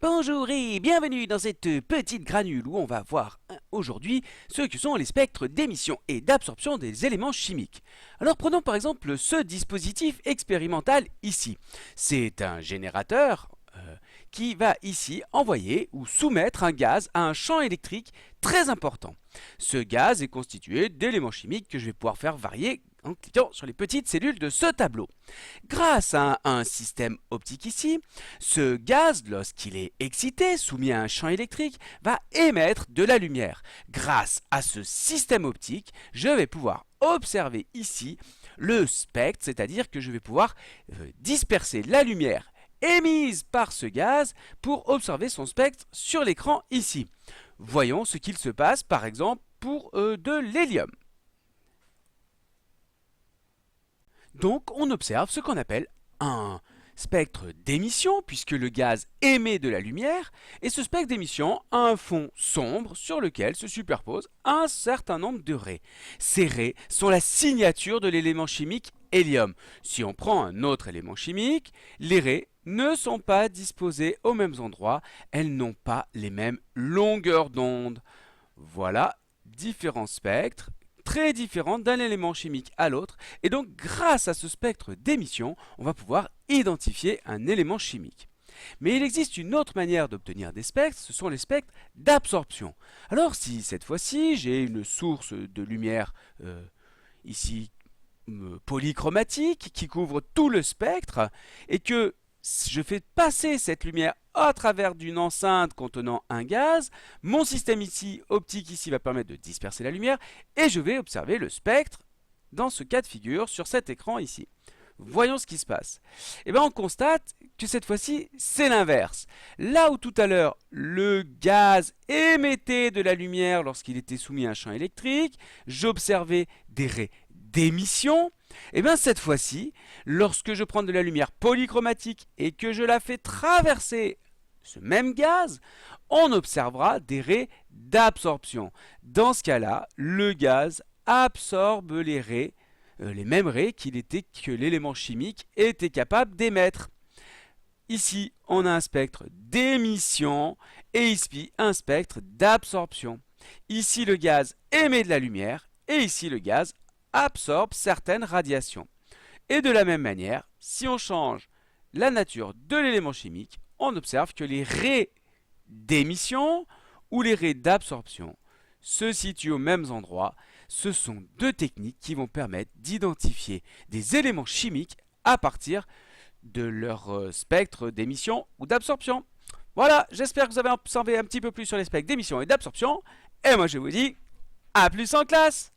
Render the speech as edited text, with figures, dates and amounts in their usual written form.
Bonjour et bienvenue dans cette petite granule où on va voir aujourd'hui ce que sont les spectres d'émission et d'absorption des éléments chimiques. Alors prenons par exemple ce dispositif expérimental ici. C'est un générateur qui va ici envoyer ou soumettre un gaz à un champ électrique très important. Ce gaz est constitué d'éléments chimiques que je vais pouvoir faire varier en cliquant sur les petites cellules de ce tableau. Grâce à un système optique ici, ce gaz, lorsqu'il est excité, soumis à un champ électrique, va émettre de la lumière. Grâce à ce système optique, je vais pouvoir observer ici le spectre, c'est-à-dire que je vais pouvoir disperser la lumière émise par ce gaz pour observer son spectre sur l'écran ici. Voyons ce qu'il se passe par exemple pour de l'hélium. Donc on observe ce qu'on appelle un spectre d'émission puisque le gaz émet de la lumière et ce spectre d'émission a un fond sombre sur lequel se superposent un certain nombre de raies. Ces raies sont la signature de l'élément chimique hélium. Si on prend un autre élément chimique, les raies ne sont pas disposées aux mêmes endroits, elles n'ont pas les mêmes longueurs d'onde. Voilà différents spectres très différents d'un élément chimique à l'autre, et donc grâce à ce spectre d'émission, on va pouvoir identifier un élément chimique. Mais il existe une autre manière d'obtenir des spectres, ce sont les spectres d'absorption. Alors si cette fois-ci j'ai une source de lumière ici polychromatique qui couvre tout le spectre et que je fais passer cette lumière à travers d'une enceinte contenant un gaz, mon système ici, optique ici, va permettre de disperser la lumière et je vais observer le spectre dans ce cas de figure sur cet écran ici. Voyons ce qui se passe. Et bien on constate que cette fois-ci c'est l'inverse. Là où tout à l'heure le gaz émettait de la lumière lorsqu'il était soumis à un champ électrique, j'observais des raies d'émission. Et bien cette fois-ci, lorsque je prends de la lumière polychromatique et que je la fais traverser ce même gaz, on observera des raies d'absorption. Dans ce cas-là, le gaz absorbe les raies, les mêmes raies que l'élément chimique était capable d'émettre. Ici, on a un spectre d'émission et ici un spectre d'absorption. Ici, le gaz émet de la lumière et ici, le gaz absorbe certaines radiations. Et de la même manière, si on change la nature de l'élément chimique, on observe que les raies d'émission ou les raies d'absorption se situent aux mêmes endroits. Ce sont deux techniques qui vont permettre d'identifier des éléments chimiques à partir de leur spectre d'émission ou d'absorption. Voilà, j'espère que vous avez observé un petit peu plus sur les spectres d'émission et d'absorption. Et moi je vous dis, à plus en classe!